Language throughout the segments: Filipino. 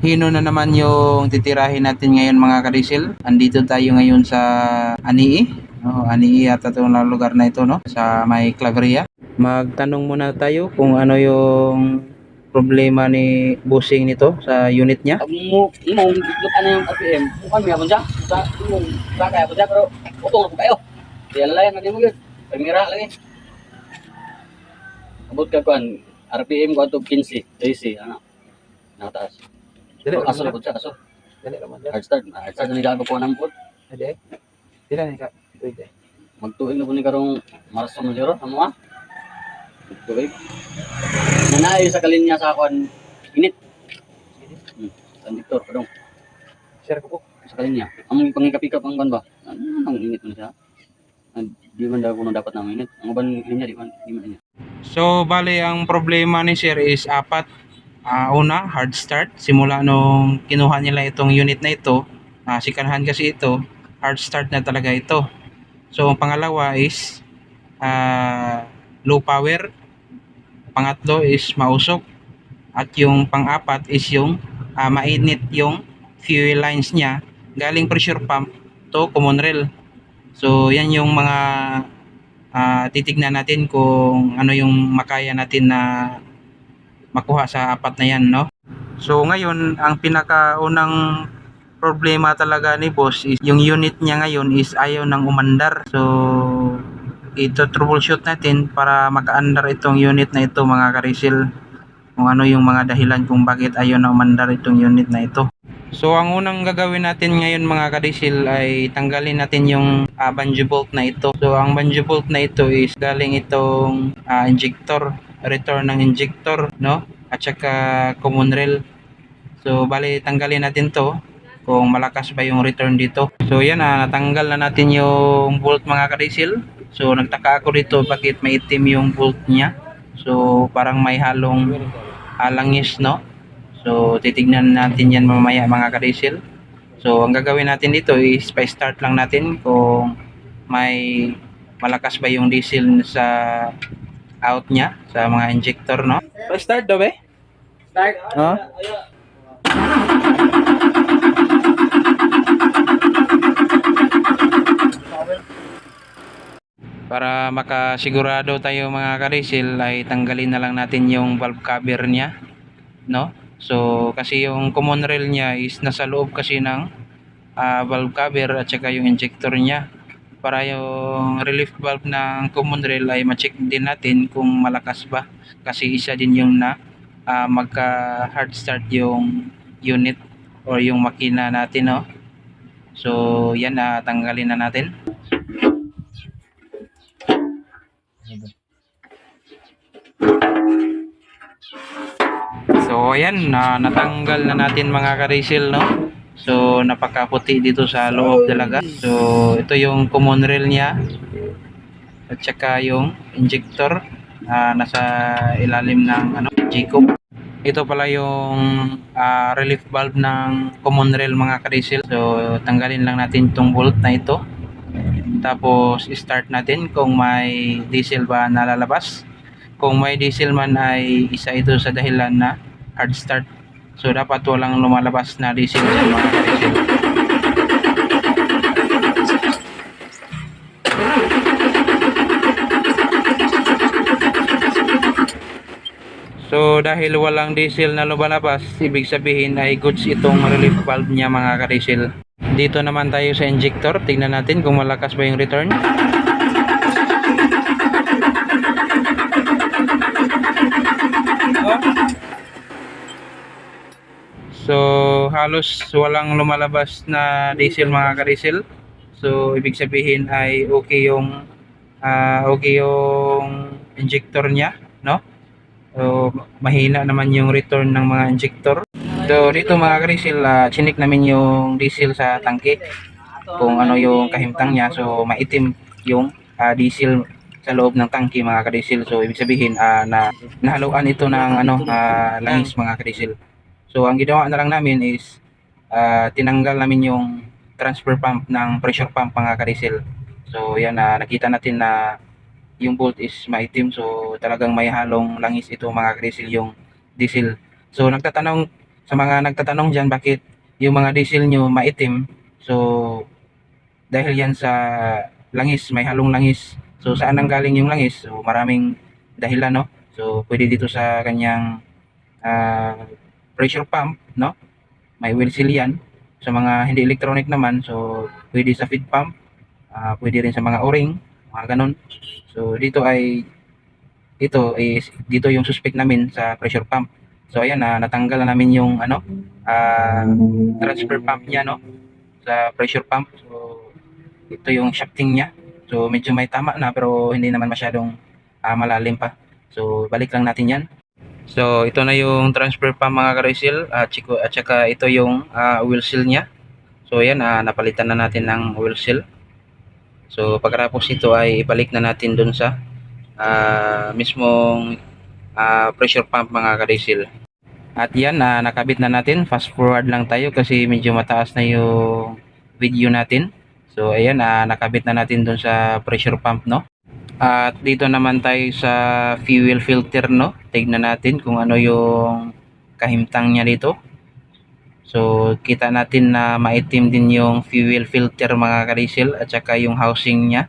Hino na naman yung titirahin natin ngayon mga kadisil. Andito tayo ngayon sa Anii. Anii yata itong lugar na ito, no? Sa may Claveria. Magtanong muna tayo kung ano yung problema ni busing nito sa unit niya. Imong bitlot ano yung RPM, bukan may abon siya. Sa imong kaya abon siya pero utong na po kayo. Kaya lalayan na din mo yun. Pamira lagi. Abot ka kuan RPM ko ato 15, 13 ano. Nakataas. Dili Kaso abot siya kaso. Dali naman. Hard start na nila ko nang pod. Dali. Dili ni ka. Pwede. Magtuig na po ni karong Marso ng zero amo ah. Magtuig. Nanay sa kalinya sa kuan init. Konduktor padong. Share ko po. Sa kalinya. Among pangikapikap ang kuan ba? Ang init man siya. Di man daw kuno dapat na mainit. Ang uban linya di man init. So, bali ang problema ni Sir is apat. Una, hard start. Simula nung kinuha nila itong unit na ito, sikanhan kasi ito, hard start na talaga ito. So, ang pangalawa is low power. Pangatlo is mausok. At yung pang-apat is yung mainit yung fuel lines niya galing pressure pump to common rail. So, yan yung mga titignan natin kung ano yung makaya natin na makuha sa apat na yan, no? So ngayon, ang pinakaunang problema talaga ni boss is yung unit niya ngayon is ayaw nang umandar. So ito troubleshoot natin para maka-andar itong unit na ito mga karisil, kung ano yung mga dahilan kung bakit ayaw na umandar itong unit na ito. So ang unang gagawin natin ngayon mga kadisil ay tanggalin natin yung bungee bolt na ito. So ang bungee bolt na ito is galing itong injector, return ng injector, no? At saka common rail. So bali tanggalin natin to kung malakas ba yung return dito. So yan, natanggal na natin yung bolt mga kadisil. So nagtaka ako dito bakit maitim yung bolt niya. So parang may halong langis, no? So titignan natin yan mamaya mga kadisil. So ang gagawin natin dito is pa-start lang natin kung may malakas ba yung diesel sa out niya sa mga injector, no? Pa-start daw be? Start. Para makasigurado tayo mga kadisil ay tanggalin na lang natin yung valve cover niya, no? So kasi yung common rail niya is nasa loob kasi ng valve cover at saka yung injector niya. Para yung relief valve ng common rail ay ma-check din natin kung malakas ba, kasi isa din yung na magka hard start yung unit or yung makina natin, no? So yan, tanggalin na natin. So ayan, natanggal na natin mga karisil, no? So napakaputi dito sa loob talaga. So ito yung common rail niya at saka yung injector nasa ilalim ng J-cope. Ito pala yung relief valve ng common rail mga karisil. So tanggalin lang natin itong bolt na ito. Tapos start natin kung may diesel ba nalalabas. Kung may diesel man ay isa ito sa dahilan na hard start. So dapat walang lumalabas na diesel sa mga karisil. So dahil walang diesel na lumalabas, ibig sabihin ay goods itong relief valve niya mga karisil. Dito naman tayo sa injector, tingnan natin kung malakas ba yung return. So halos walang lumalabas na diesel mga karisil. So ibig sabihin ay okay yung injector niya, no? So mahina naman yung return ng mga injector. So dito mga karisil, chinik namin yung diesel sa tangke kung ano yung kahimtang niya. So maitim yung diesel sa loob ng tangke mga karisil. So ibig sabihin na nahaluan ito ng langis mga karisil. So ang ginawa na lang namin is tinanggal namin yung transfer pump ng pressure pump mga karisil. So yan, nakita natin na yung bolt is maitim. So talagang may halong langis ito mga karisil yung diesel. So nagtatanong sa mga nagtatanong diyan bakit yung mga diesel nyo maitim, so dahil yan sa langis, may halong langis. So saan ang galing yung langis? So maraming dahilan, no? So pwede dito sa kanyang ah, pressure pump, no? May oil seal yan. Sa mga hindi electronic naman, so pwede sa feed pump, pwede rin sa mga o-ring, mga ganun. So dito yung suspect namin sa pressure pump. So ayan, natanggal na namin yung ah, transfer pump niya, no, sa pressure pump. So ito yung shafting niya. So medyo may tama na pero hindi naman masyadong malalim pa. So balik lang natin yan. So ito na yung transfer pump mga ka-resil, at saka ito yung oil seal niya. So ayan, napalitan na natin ng oil seal. So pagkatapos ito ay ibalik na natin dun sa mismong pressure pump mga ka-resil. At yan, nakabit na natin. Fast forward lang tayo kasi medyo mataas na yung video natin. So ayan, nakabit na natin dun sa pressure pump, no. At dito naman tayo sa fuel filter, no. Tignan natin kung ano yung kahimtang niya dito. So kita natin na maitim din yung fuel filter mga ka-diesel at saka yung housing niya.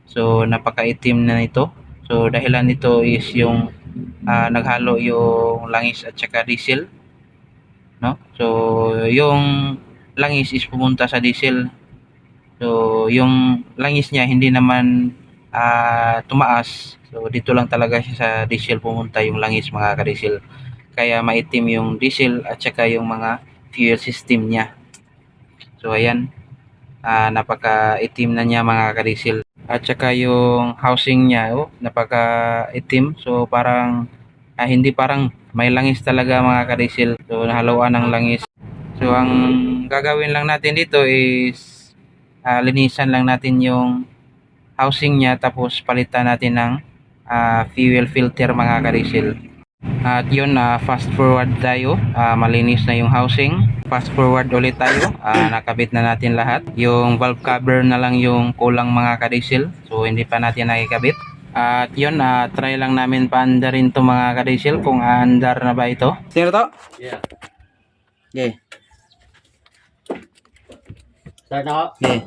So napakaitim na nito. So dahilan nito is yung naghalo yung langis at saka diesel, no. So yung langis is pumunta sa diesel. So yung langis niya hindi naman tumaas. So dito lang talaga siya sa diesel pumunta yung langis mga ka-diesel. Kaya maitim yung diesel at saka yung mga fuel system niya. So ayan, napaka-itim na niya mga ka-diesel. At saka yung housing niya, napaka-itim. So parang hindi parang may langis talaga mga ka-diesel. So nahaluan ng langis. So ang gagawin lang natin dito is linisan lang natin yung housing niya tapos palitan natin ng fuel filter mga ka-diesel. At yun, fast forward tayo, malinis na yung housing. Fast forward ulit tayo, nakabit na natin lahat. Yung valve cover na lang yung kulang mga ka-diesel, so hindi pa natin nakikabit. At yun, try lang namin paandarin to mga ka-diesel kung aandar na ba ito. Sino to? Yeah. Okay. Start na ako. Okay.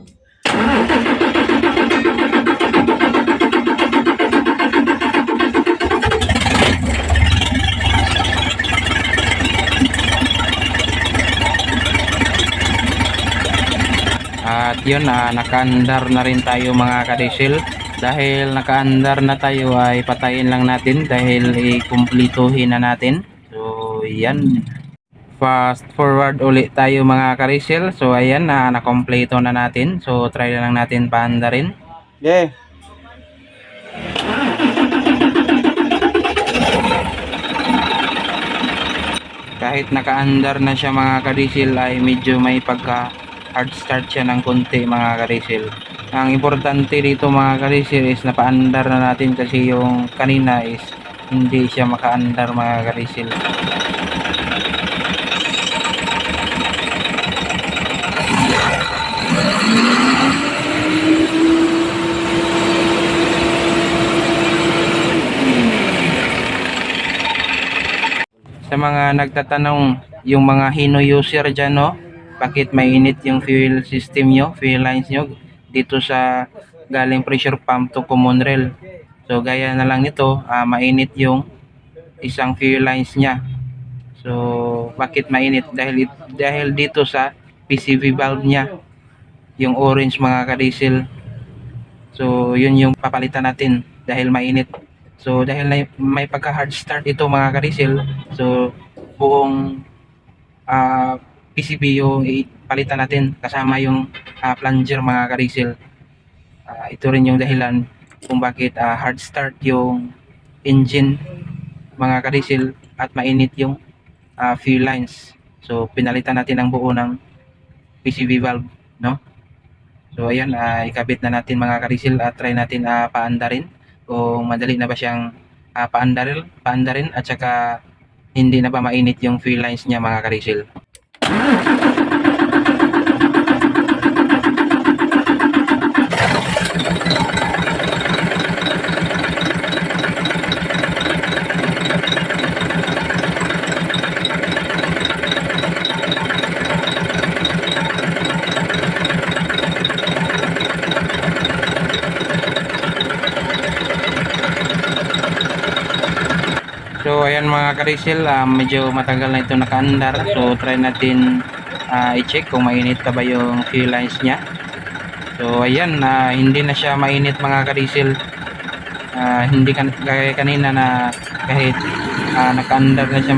At yun, nakaandar na rin tayo mga ka-diesel. Dahil nakaandar na tayo ay patayin lang natin dahil ikumplituhin na natin. So yan, fast forward ulit tayo mga ka-diesel. So ayan, nakompleto na natin. So try na lang natin paandarin. Yeah. Kahit nakaandar na siya mga ka-diesel ay medyo may pagka hard start siya ng konti mga ka-diesel. Ang importante dito mga ka-diesel is napaandar na natin kasi yung kanina is hindi siya makaandar mga ka-diesel. Sa mga nagtatanong, yung mga Hino user dyan, no, bakit mainit yung fuel system nyo, fuel lines nyo dito sa galing pressure pump to common rail. So gaya na lang nito, mainit yung isang fuel lines nya. So bakit mainit? Dahil dito sa PCV valve nya, yung orange mga ka-diesel. So yun yung papalitan natin dahil mainit. So dahil may pagka hard start ito mga ka-diesel, so buong PCB yung ipalitan natin kasama yung plunger mga ka-diesel. Ito rin yung dahilan kung bakit hard start yung engine mga ka-diesel at mainit yung fuel lines. So pinalitan natin ang buo ng PCB valve, no? So ayan, ikabit na natin mga ka-diesel at try natin paandarin kung madali na ba siyang paandarin at saka hindi na ba mainit yung fuel lines niya mga ka-diesel. So ayan mga kadiesel, medyo matagal na ito nakaandar. So try natin i-check kung mainit pa ba yung fuel lines niya. So ayan, hindi na siya mainit mga kadiesel. Hindi kaya kanina na kahit nakaandar na siya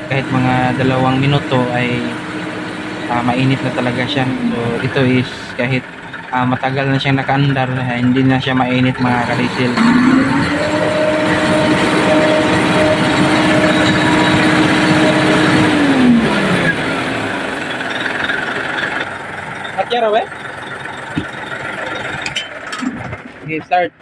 kahit mga 2 minuto ay mainit na talaga siya. So ito is kahit matagal na siyang nakaandar, hindi na siya mainit mga kadiesel. Akyara ba? Okay, start.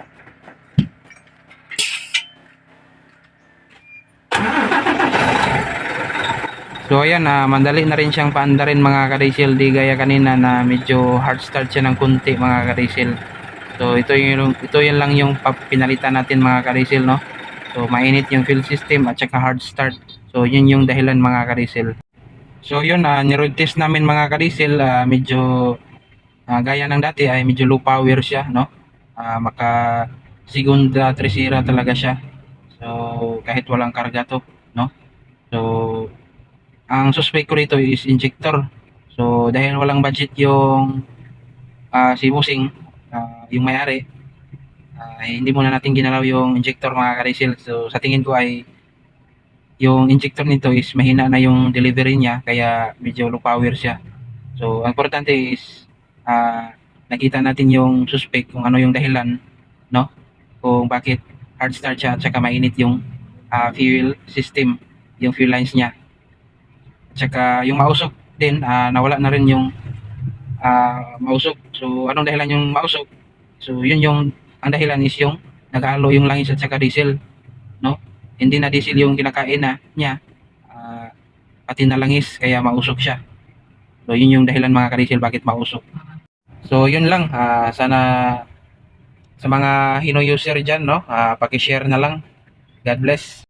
So ayan, mandali na rin siyang paandarin mga kadiesel, di gaya kanina na medyo hard start siya ng kunti mga kadiesel. So ito yun lang yung pinalitan natin mga kadiesel, no. So mainit yung fuel system at saka hard start. So yun yung dahilan mga kadiesel. So yun, ni-road test namin mga kadiesel, medyo gaya ng dati ay medyo low power siya, no. Maka segunda tresira talaga siya. So kahit walang karga to, no. So ang suspect ko rito is injector. So dahil walang budget yung si Busing, yung may-ari, hindi muna natin ginalaw yung injector mga kadiesel. So sa tingin ko ay yung injector nito is mahina na yung delivery niya, kaya medyo low power siya. So ang importante is nakita natin yung suspect kung ano yung dahilan, no? Kung bakit hard start siya at saka mainit yung fuel system, yung fuel lines niya. At saka yung mausok din, nawala na rin yung mausok. So anong dahilan yung mausok? So yun ang dahilan is yung naghalo yung langis at saka diesel, no? Hindi na diesel yung kinakain niya, pati na langis, kaya mausok siya. So yun yung dahilan mga kadiesel bakit mausok. So yun lang, sana sa mga Hino user dyan, no, paki-share na lang. God bless.